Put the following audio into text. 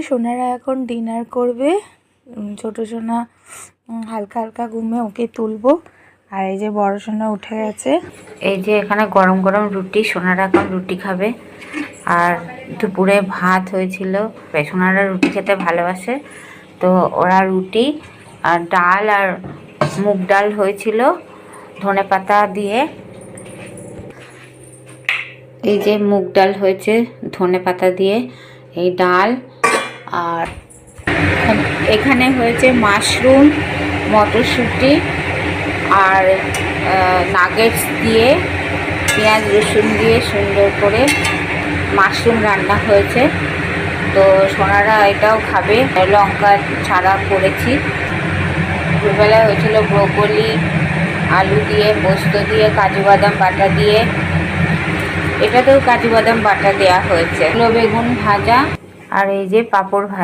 সোনারা এখন ডিনার করবে। ছোট সোনা হালকা হালকা ঘুমে, ওকে তুলবো। আর এই যে বড় সোনা উঠে গেছে। এই যে এখানে গরম গরম রুটি, সোনারা এখন রুটি খাবে। আর দুপুরে ভাত হয়েছিল, সোনারা রুটি খেতে ভালোবাসে, তো ওরা রুটি আর ডাল আর মুগ ডাল হয়েছিল ধনেপাতা দিয়ে। এই যে মুগ ডাল হয়েছে ধনেপাতা দিয়ে, এই ডাল। আর এখানে হয়েছে মাশরুম, মটরশুঁটি আর নাগেটস দিয়ে, পেঁয়াজ রসুন দিয়ে সুন্দর করে মাশরুম রান্না হয়েছে। তো সোনারা এটাও খাবে। লঙ্কা ছাড়া করেছি। দুপুরবেলায় হয়েছিল ব্রোকলি, আলু দিয়ে, পোস্ত দিয়ে, কাজু বাদাম বাটা দিয়ে। এটাতেও কাজু বাদাম বাটা দেওয়া হয়েছে। বেগুন ভাজা আর এই যে পাঁপড় ভাজা।